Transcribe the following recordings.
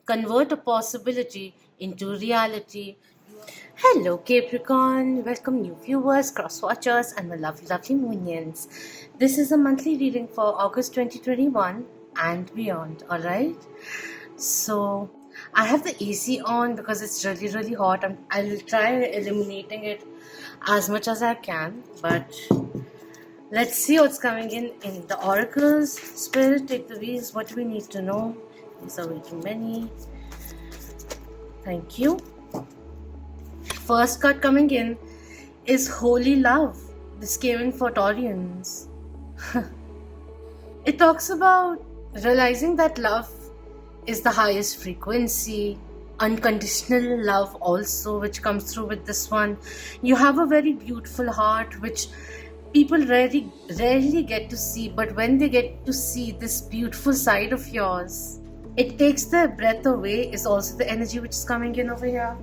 convert a possibility into reality. Hello, Capricorn. Welcome, new viewers, cross watchers, and my lovely, lovely minions. This is a monthly reading for August 2021 and beyond. Alright? So, I have the AC on because it's really, really hot. I'll try eliminating it as much as I can, but let's see what's coming in the oracles. Spirit, take the wheels. What do we need to know? These are way too many. Thank you. First card coming in is Holy Love. This came in for Taurians. It talks about realizing that love is the highest frequency, unconditional love also, which comes through with this one. You have a very beautiful heart, which people rarely get to see, but when they get to see this beautiful side of yours, it takes their breath away, is also the energy which is coming in over here.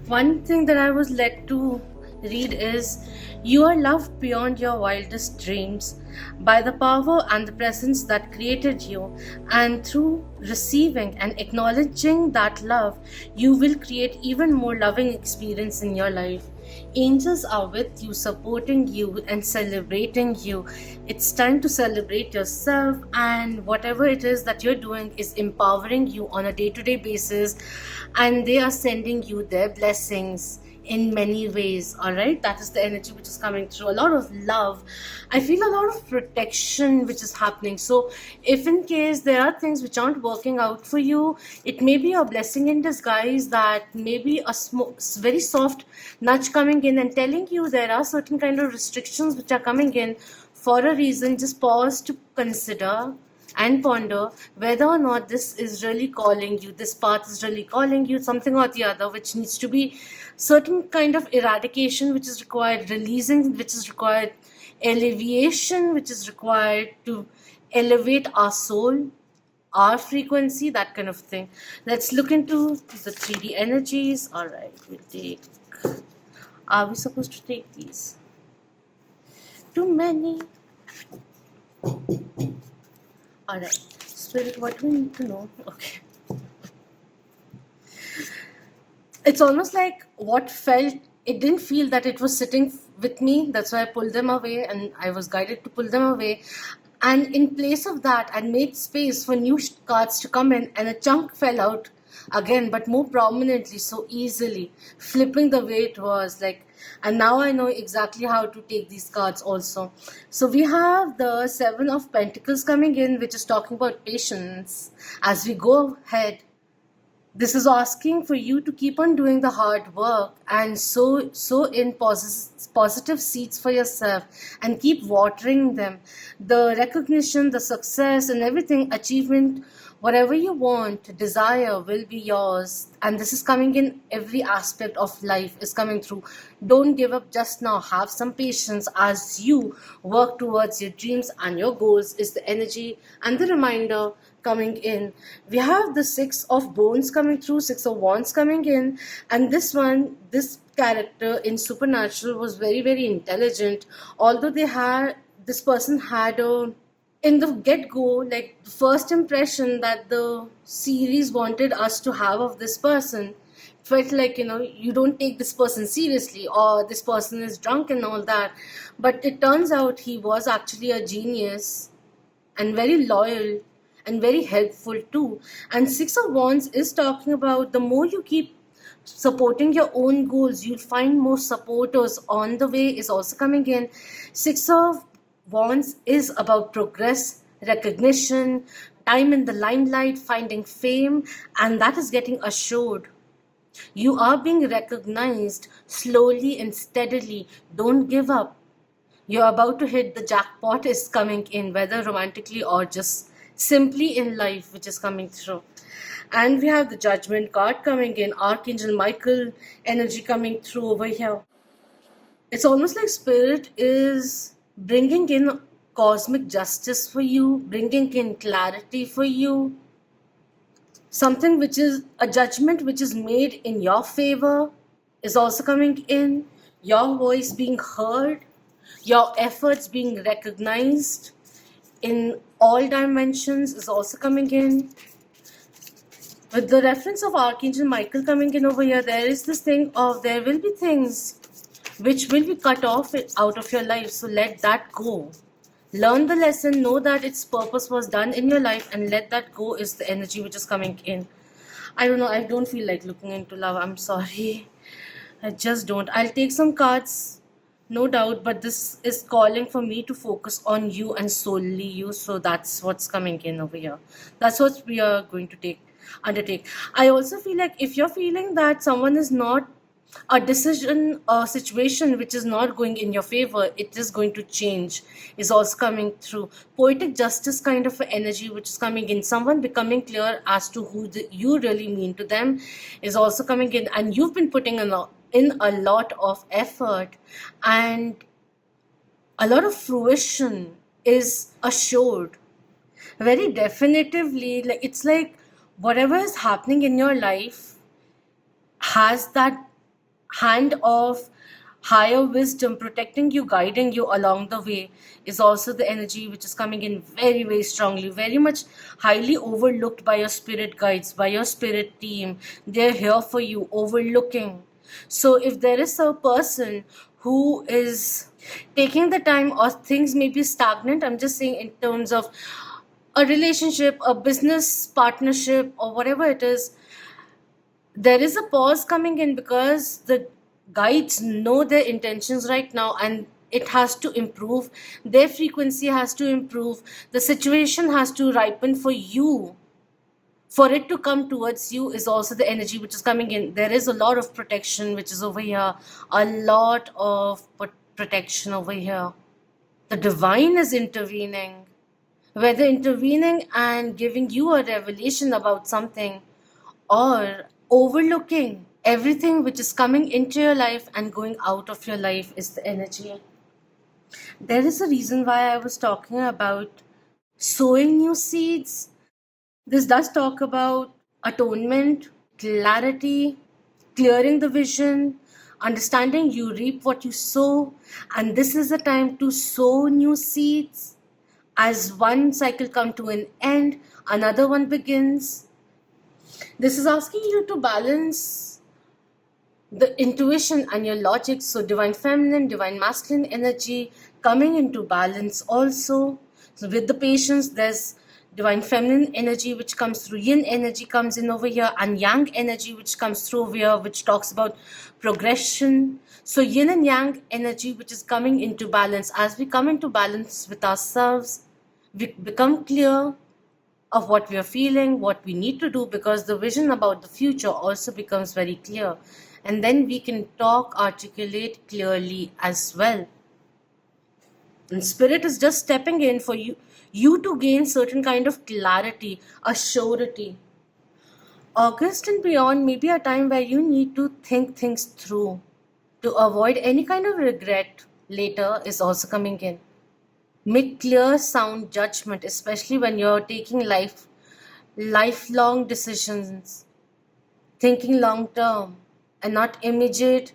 One thing that I was led to read is, you are loved beyond your wildest dreams by the power and the presence that created you, and through receiving and acknowledging that love, you will create even more loving experience in your life. Angels are with you, supporting you and celebrating you. It's time to celebrate yourself, and whatever it is that you're doing is empowering you on a day-to-day basis, and they are sending you their blessings in many ways. All right, that is the energy which is coming through. A lot of love. I feel a lot of protection which is happening. So if in case there are things which aren't working out for you, it may be a blessing in disguise, that maybe a very soft nudge coming in and telling you there are certain kind of restrictions which are coming in for a reason. Just pause to consider and ponder whether or not this is really calling you, this path is really calling you, something or the other, which needs to be certain kind of eradication which is required, releasing which is required, alleviation which is required to elevate our soul, our frequency, that kind of thing. Let's look into the 3D energies. All right, we'll take, are we supposed to take these? Too many. Alright, Spirit, what do we need to know? Okay. It's almost like what felt, it didn't feel that it was sitting with me. That's why I pulled them away, and I was guided to pull them away. And in place of that, I made space for new cards to come in, and a chunk fell out again, but more prominently, so easily, flipping the way it was. Like, and now I know exactly how to take these cards also. So we have the Seven of Pentacles coming in, which is talking about patience. As we go ahead, this is asking for you to keep on doing the hard work and sow in positive seeds for yourself, and keep watering them. The recognition, the success and everything, achievement, whatever you want, desire will be yours. And this is coming in every aspect of life is coming through. Don't give up just now. Have some patience as you work towards your dreams and your goals, is the energy and the reminder coming in. We have the Six of Bones coming through, Six of Wands coming in, and this character in Supernatural was very, very intelligent. Although this person had a, in the get-go, like the first impression that the series wanted us to have of this person, felt like, you don't take this person seriously, or this person is drunk and all that. But it turns out he was actually a genius and very loyal and very helpful too. And Six of Wands is talking about, the more you keep supporting your own goals, you'll find more supporters on the way, is also coming in. Six of Wands is about progress, recognition, time in the limelight, finding fame, and that is getting assured. You are being recognized slowly and steadily. Don't give up. You're about to hit the jackpot is coming in, whether romantically or just simply in life, which is coming through. And we have the Judgment card coming in, Archangel Michael energy coming through over here. It's almost like Spirit is bringing in cosmic justice for you, bringing in clarity for you. Something which is a judgment which is made in your favor is also coming in. Your voice being heard, your efforts being recognized in all dimensions is also coming in. With the reference of Archangel Michael coming in over here, there is this thing of there will be things which will be cut off out of your life. So let that go. Learn the lesson, know that its purpose was done in your life, and let that go is the energy which is coming in. I don't know, I don't feel like looking into love. I'm sorry. I just don't. I'll take some cards, no doubt, but this is calling for me to focus on you and solely you. So that's what's coming in over here. That's what we are going to undertake. I also feel like if you're feeling that someone is not a decision or situation which is not going in your favor, it is going to change, is also coming through. Poetic justice kind of a energy which is coming in. Someone becoming clear as to who you really mean to them is also coming in, and you've been putting in a lot of effort, and a lot of fruition is assured very definitively. Like it's like whatever is happening in your life has that hand of higher wisdom protecting you, guiding you along the way, is also the energy which is coming in very, very strongly, very much highly overlooked by your spirit guides, by your spirit team. They're here for you, overlooking. So if there is a person who is taking the time, or things may be stagnant, I'm just saying in terms of a relationship, a business partnership, or whatever it is, there is a pause coming in because the guides know their intentions right now, and it has to improve. Their frequency has to improve. The situation has to ripen for you. For it to come towards you is also the energy which is coming in. There is a lot of protection which is over here, a lot of protection over here. The divine is intervening, whether intervening and giving you a revelation about something, or overlooking everything which is coming into your life and going out of your life, is the energy. There is a reason why I was talking about sowing new seeds. This does talk about atonement, clarity, clearing the vision, understanding you reap what you sow, and this is the time to sow new seeds. As one cycle come to an end, another one begins. This is asking you to balance the intuition and your logic. So divine feminine, divine masculine energy coming into balance also. So with the patience, there's divine feminine energy which comes through, yin energy comes in over here, and yang energy which comes through over here, which talks about progression. So yin and yang energy which is coming into balance. As we come into balance with ourselves, we become clear of what we are feeling, what we need to do, because the vision about the future also becomes very clear. And then we can talk, articulate clearly as well. And spirit is just stepping in for you to gain certain kind of clarity, a surety. August and beyond may be a time where you need to think things through to avoid any kind of regret later, is also coming in. Make clear, sound judgment, especially when you're taking lifelong decisions, thinking long term, and not immediate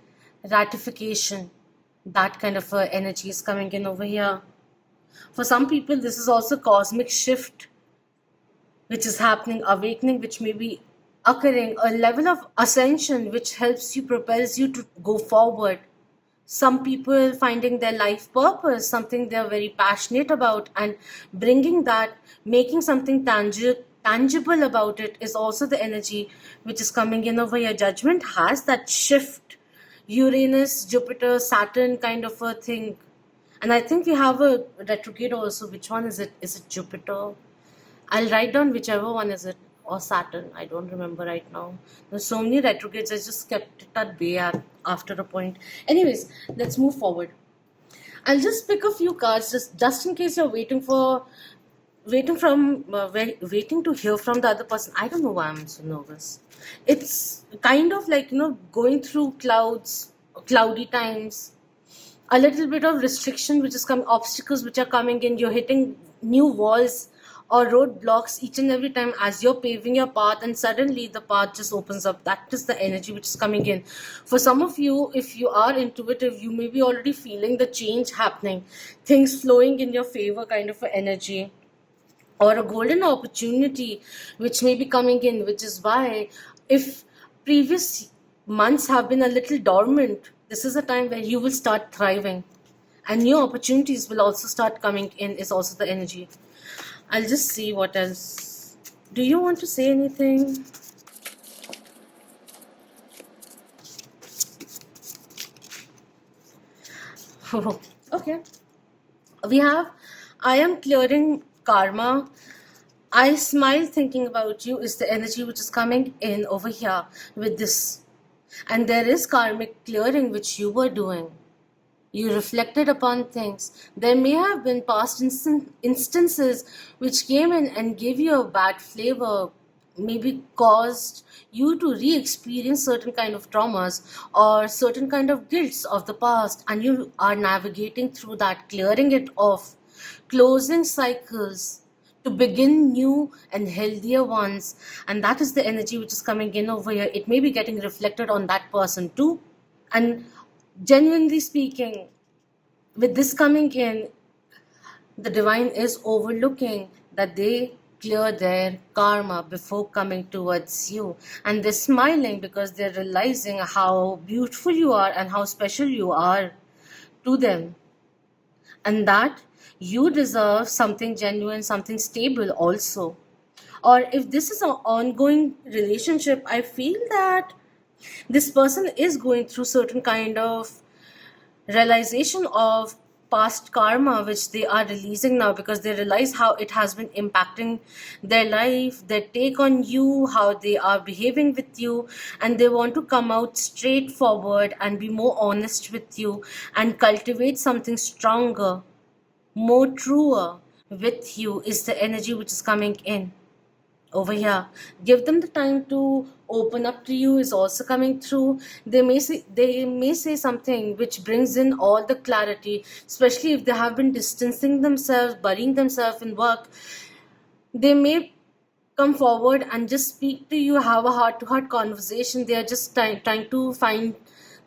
ratification. That kind of energy is coming in over here. For some people, this is also cosmic shift which is happening, awakening which may be occurring, a level of ascension which helps you, propels you to go forward. Some people finding their life purpose, something they're very passionate about, and bringing that, making something tangible about it, is also the energy which is coming in over here. Judgment has that shift, Uranus, Jupiter, Saturn kind of a thing. And I think we have a retrograde also. Which one is it? Is it Jupiter? I'll write down whichever one is it, or Saturn. I don't remember right now. There's so many retrogrades. I just kept it at bay after a point. Anyways, let's move forward. I'll just pick a few cards just in case you're waiting to hear from the other person. I don't know why I'm so nervous. It's kind of like going through cloudy times. A little bit of restriction which is coming, obstacles which are coming in. You're hitting new walls or roadblocks each and every time as you're paving your path, and suddenly the path just opens up. That is the energy which is coming in. For some of you, if you are intuitive, you may be already feeling the change happening, things flowing in your favor kind of energy. or a golden opportunity which may be coming in, which is why if previous months have been a little dormant, this is a time where you will start thriving and new opportunities will also start coming in, is also the energy. I'll just see what else. Do you want to say anything? Okay. We have I am clearing karma. I smile thinking about you is the energy which is coming in over here with this. And there is karmic clearing which you were doing. You reflected upon things. There may have been past instances which came in and gave you a bad flavor, maybe caused you to re-experience certain kind of traumas or certain kind of guilts of the past, and you are navigating through that, clearing it off, closing cycles to begin new and healthier ones. And that is the energy which is coming in over here. It may be getting reflected on that person too. And genuinely speaking, with this coming in, the divine is overlooking that they clear their karma before coming towards you. And they're smiling because they're realizing how beautiful you are and how special you are to them. And that you deserve something genuine, something stable also. Or if this is an ongoing relationship, I feel that this person is going through certain kind of realization of past karma which they are releasing now, because they realize how it has been impacting their life, their take on you, how they are behaving with you, and they want to come out straightforward and be more honest with you and cultivate something stronger, more truer with you, is the energy which is coming in over here. Give them the time to open up to you, is also coming through. They may say something which brings in all the clarity, especially if they have been distancing themselves, burying themselves in work. They may come forward and just speak to you, have a heart to heart conversation. They are just trying to find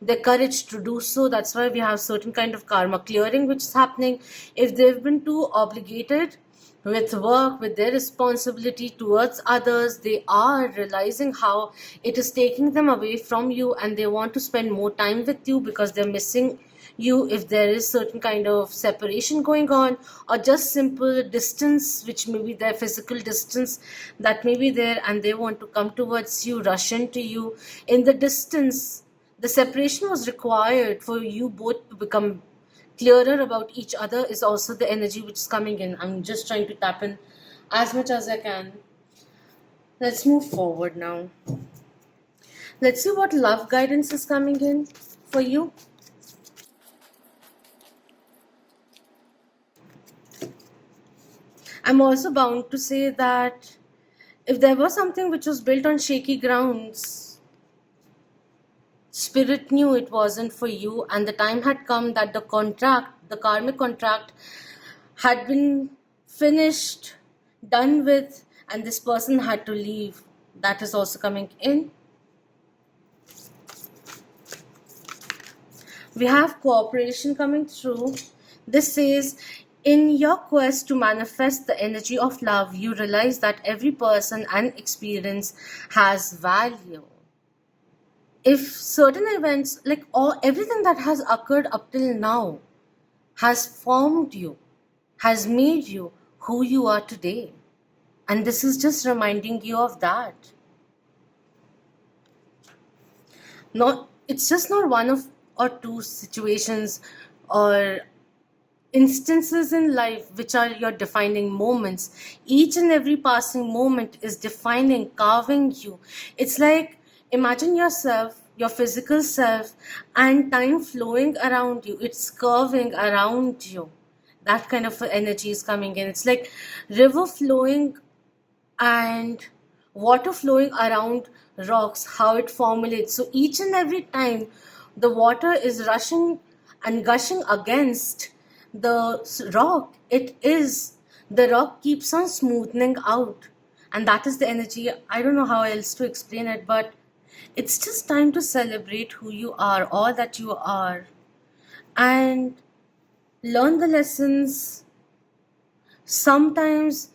the courage to do so. That's why we have certain kind of karma clearing which is happening. If they've been too obligated with work, with their responsibility towards others, they are realizing how it is taking them away from you, and they want to spend more time with you because they're missing you. If there is certain kind of separation going on, or just simple distance, which may be their physical distance that may be there, and they want to come towards you, rush into you. In the distance, the separation was required for you both to become clearer about each other, is also the energy which is coming in. I'm just trying to tap in as much as I can. Let's move forward now. Let's see what love guidance is coming in for you. I'm also bound to say that if there was something which was built on shaky grounds, Spirit knew it wasn't for you, and the time had come that the karmic contract, had been finished, done with, and this person had to leave. That is also coming in. We have cooperation coming through. This says, in your quest to manifest the energy of love, you realize that every person and experience has value. If certain events, like all everything that has occurred up till now, has formed you, has made you who you are today, and this is just reminding you of that. Not It's just not one of or two situations or instances in life which are your defining moments. Each and every passing moment is defining, carving you. It's like, imagine yourself, your physical self, and time flowing around you. It's curving around you. That kind of energy is coming in. It's like river flowing and water flowing around rocks, how it formulates. So each and every time the water is rushing and gushing against the rock, the rock keeps on smoothing out. And that is the energy. I don't know how else to explain it, but it's just time to celebrate who you are, all that you are, and learn the lessons. Sometimes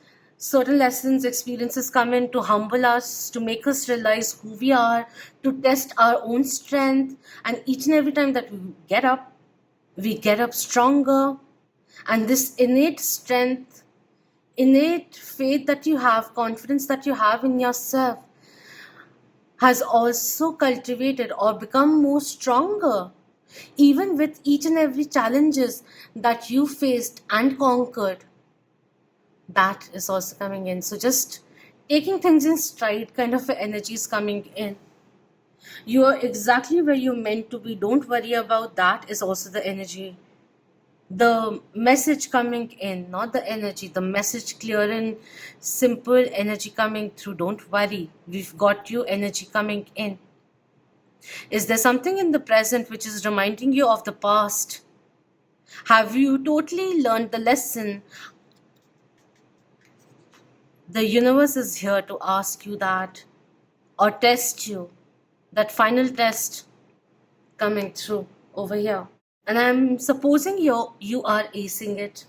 Certain lessons, experiences come in to humble us, to make us realize who we are, to test our own strength. And each and every time that we get up stronger. And this innate strength, innate faith that you have, confidence that you have in yourself, has also cultivated or become more stronger, even with each and every challenges that you faced and conquered. That is also coming in. So just taking things in stride kind of energy is coming in. You are exactly where you're meant to be. Don't worry about that is also the energy. The message coming in, not the energy, the message clear and simple energy coming through. Don't worry. We've got you energy coming in. Is there something in the present which is reminding you of the past? Have you totally learned the lesson? The universe is here to ask you that or test you. That final test coming through over here. And I'm supposing you are acing it.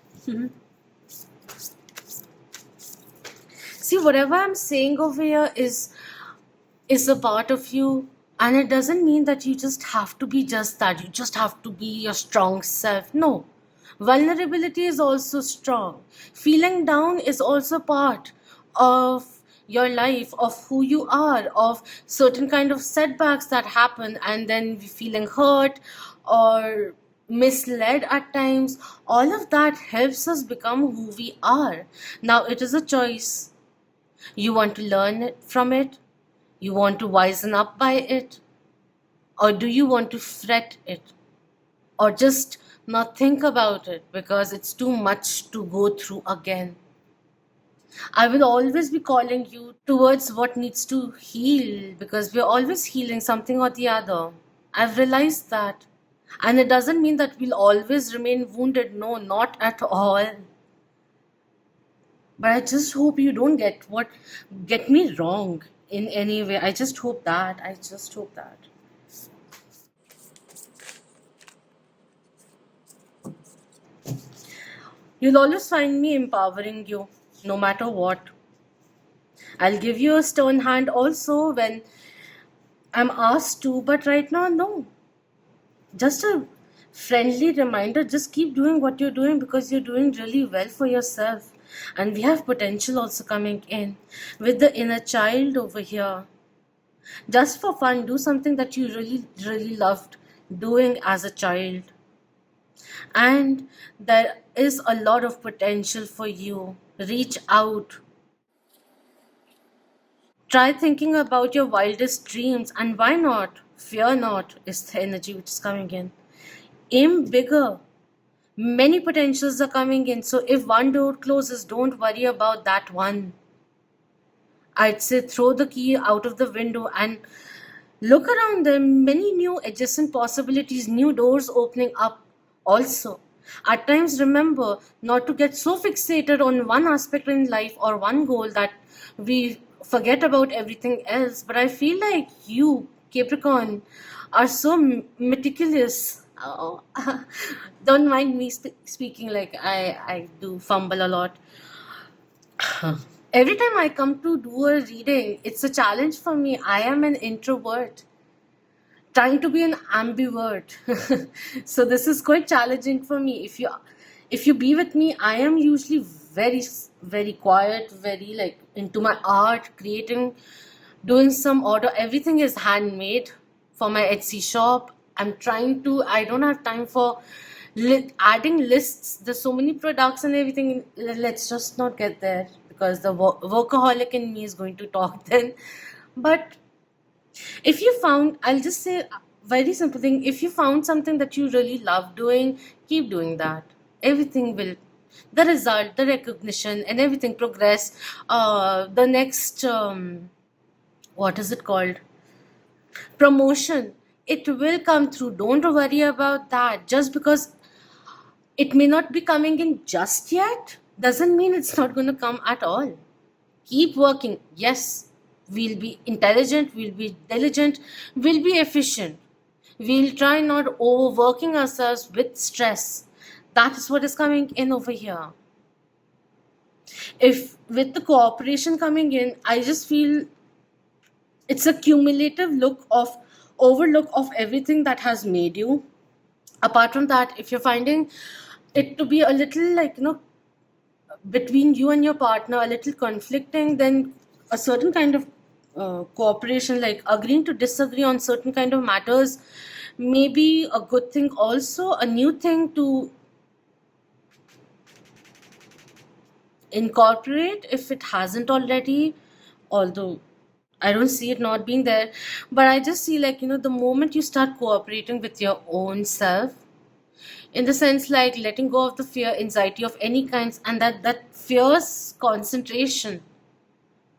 See, whatever I'm saying over here is a part of you, and it doesn't mean that you just have to be just that. You just have to be your strong self. No. Vulnerability is also strong. Feeling down is also part of your life, of who you are, of certain kind of setbacks that happen, and then feeling hurt or misled at times. All of that helps us become who we are. Now it is a choice. You want to learn it from it? You want to wisen up by it? Or do you want to fret it? Or just not think about it because it's too much to go through again? I will always be calling you towards what needs to heal because we're always healing something or the other. I've realized that. And it doesn't mean that we'll always remain wounded. No, not at all. But I just hope you don't get me wrong in any way. I just hope that. I just hope that. You'll always find me empowering you, no matter what. I'll give you a stern hand also when I'm asked to, but right now, no. Just a friendly reminder, just keep doing what you're doing because you're doing really well for yourself. And we have potential also coming in with the inner child over here. Just for fun, do something that you really, really loved doing as a child. And there is a lot of potential for you. Reach out. Try thinking about your wildest dreams, and why not? Fear not is the energy which is coming in. Aim bigger. Many potentials are coming in. So if one door closes, don't worry about that one. I'd say throw the key out of the window and look around them. Many new adjacent possibilities, new doors opening up also. At times, remember not to get so fixated on one aspect in life or one goal that we forget about everything else. But I feel like you, Capricorn, are so meticulous. Oh, don't mind me speaking like I do fumble a lot. Every time I come to do a reading, it's a challenge for me. I am an introvert trying to be an ambivert. So this is quite challenging for me. If you be with me, I am usually very quiet, very like into my art, creating, doing some order. Everything is handmade for my Etsy shop. I don't have time for adding lists. There's so many products and everything. Let's just not get there because the workaholic in me is going to talk then. But if you found, I'll just say a very simple thing. If you found something that you really love doing, keep doing that. Everything will, the result, the recognition, and everything progress. The next, what is it called? Promotion. It will come through. Don't worry about that. Just because it may not be coming in just yet doesn't mean it's not going to come at all. Keep working. Yes, we'll be intelligent, we'll be diligent, we'll be efficient. We'll try not overworking ourselves with stress. That is what is coming in over here. If with the cooperation coming in, I just feel it's a cumulative look of overlook of everything that has made you. Apart from that, if you're finding it to be a little like, between you and your partner a little conflicting, then a certain kind of cooperation, like agreeing to disagree on certain kind of matters, may be a good thing, also a new thing to incorporate if it hasn't already. Although I don't see it not being there, but I just see, like, the moment you start cooperating with your own self, in the sense like letting go of the fear, anxiety of any kinds, and that fierce concentration,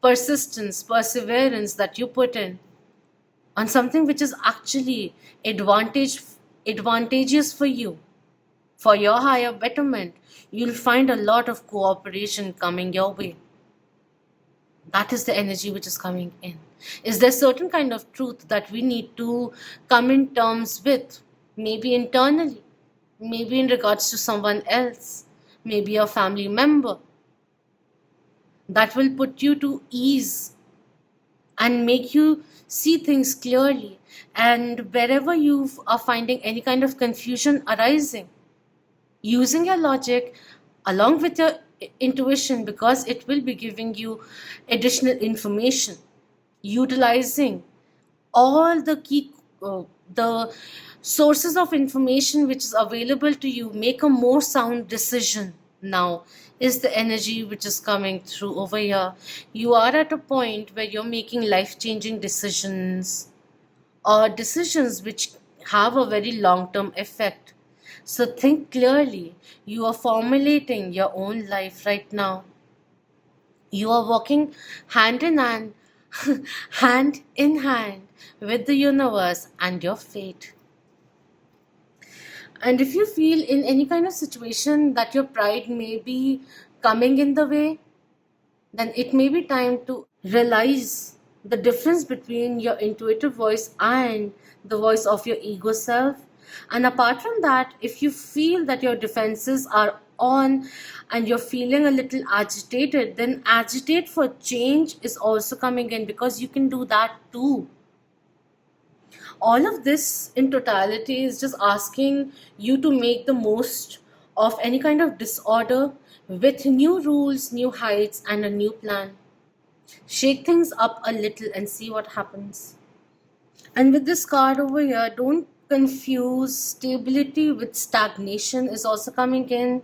persistence, perseverance that you put in on something which is actually advantageous for you, for your higher betterment, you'll find a lot of cooperation coming your way. That is the energy which is coming in. Is there certain kind of truth that we need to come in terms with, maybe internally, maybe in regards to someone else, maybe a family member, that will put you to ease and make you see things clearly? And wherever you are finding any kind of confusion arising, using your logic along with your intuition, because it will be giving you additional information, utilizing all the key the sources of information which is available to you, make a more sound decision. Now is the energy which is coming through over here. You are at a point where you're making life changing decisions, or decisions which have a very long term effect. So think clearly. You are formulating your own life right now. You are walking hand in hand, hand in hand with the universe and your fate. And if you feel in any kind of situation that your pride may be coming in the way, then it may be time to realize the difference between your intuitive voice and the voice of your ego self. And apart from that, if you feel that your defenses are on and you're feeling a little agitated, then agitate for change is also coming in, because you can do that too. All of this in totality is just asking you to make the most of any kind of disorder with new rules, new heights, and a new plan. Shake things up a little and see what happens. And with this card over here, don't confuse stability with stagnation is also coming in.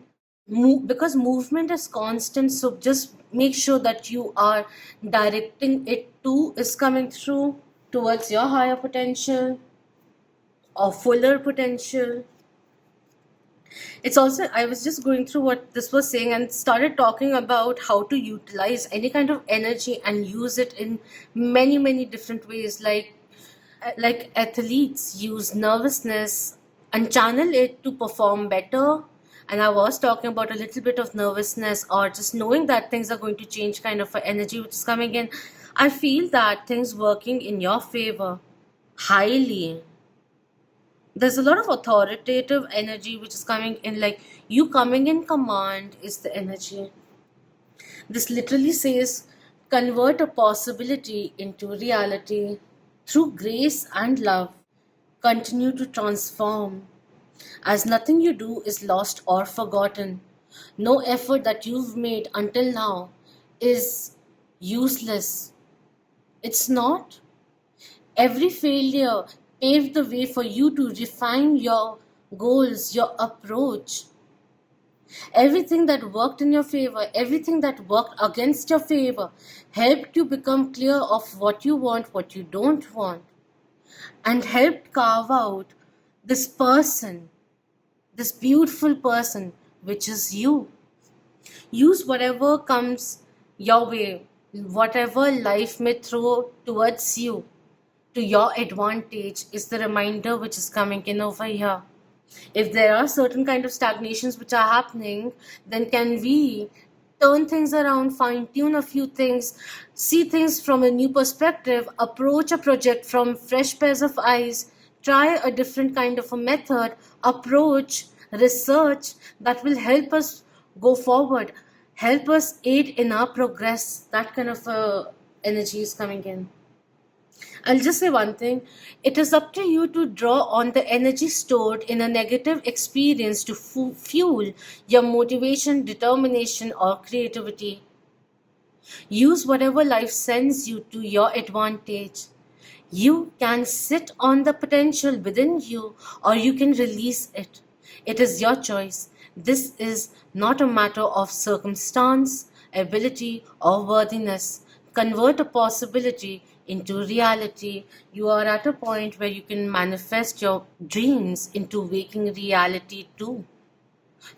Because movement is constant, so just make sure that you are directing it to is coming through towards your higher potential or fuller potential. It's also, I was just going through what this was saying and started talking about how to utilize any kind of energy and use it in many, many different ways. Like athletes use nervousness and channel it to perform better. And I was talking about a little bit of nervousness or just knowing that things are going to change, kind of a energy which is coming in. I feel that things working in your favor highly. There's a lot of authoritative energy which is coming in, like you coming in command is the energy. This literally says convert a possibility into reality through grace and love. Continue to transform, as nothing you do is lost or forgotten. No effort that you've made until now is useless. It's not. Every failure paved the way for you to refine your goals, your approach. Everything that worked in your favor, everything that worked against your favor, helped you become clear of what you want, what you don't want, and helped carve out this person, this beautiful person, which is you. Use whatever comes your way, whatever life may throw towards you to your advantage is the reminder which is coming in over here. If there are certain kind of stagnations which are happening, then can we turn things around, fine tune a few things, see things from a new perspective, approach a project from fresh pairs of eyes, try a different kind of a method, approach, research that will help us go forward, help us aid in our progress. That kind of energy is coming in. I'll just say one thing. It is up to you to draw on the energy stored in a negative experience to fuel your motivation, determination, or creativity. Use whatever life sends you to your advantage. You can sit on the potential within you, or you can release it. It is your choice. This is not a matter of circumstance, ability, or worthiness. Convert a possibility into reality. You are at a point where you can manifest your dreams into waking reality too.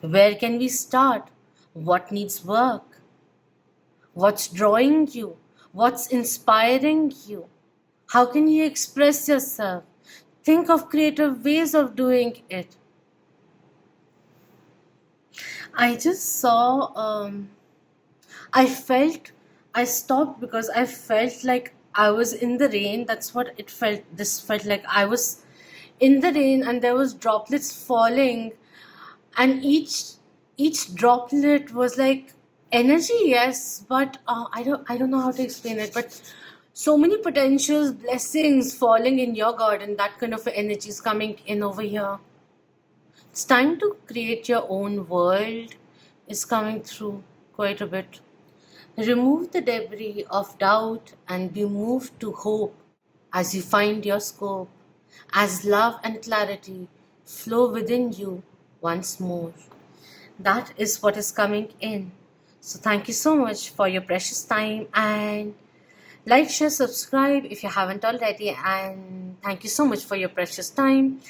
Where can we start? What needs work? What's drawing you? What's inspiring you? How can you express yourself? Think of creative ways of doing it. I just saw, I felt, I stopped because I felt like I was in the rain. That's what it felt. This felt like I was in the rain and there was droplets falling, and each droplet was like energy, yes, but I don't know how to explain it, but so many potentials, blessings falling in your garden. That kind of energy is coming in over here. It's time to create your own world is coming through quite a bit. Remove the debris of doubt and be moved to hope as you find your scope, as love and clarity flow within you once more. That is what is coming in. So, thank you so much for your precious time, and like, share, subscribe if you haven't already. And thank you so much for your precious time.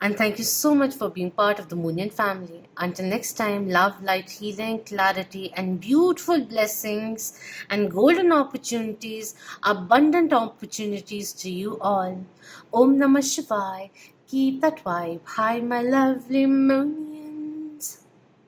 And thank you so much for being part of the Moonian family. Until next time, love, light, healing, clarity, and beautiful blessings and golden opportunities, abundant opportunities to you all. Om Namah Shivaya. Keep that vibe high, my lovely Moon.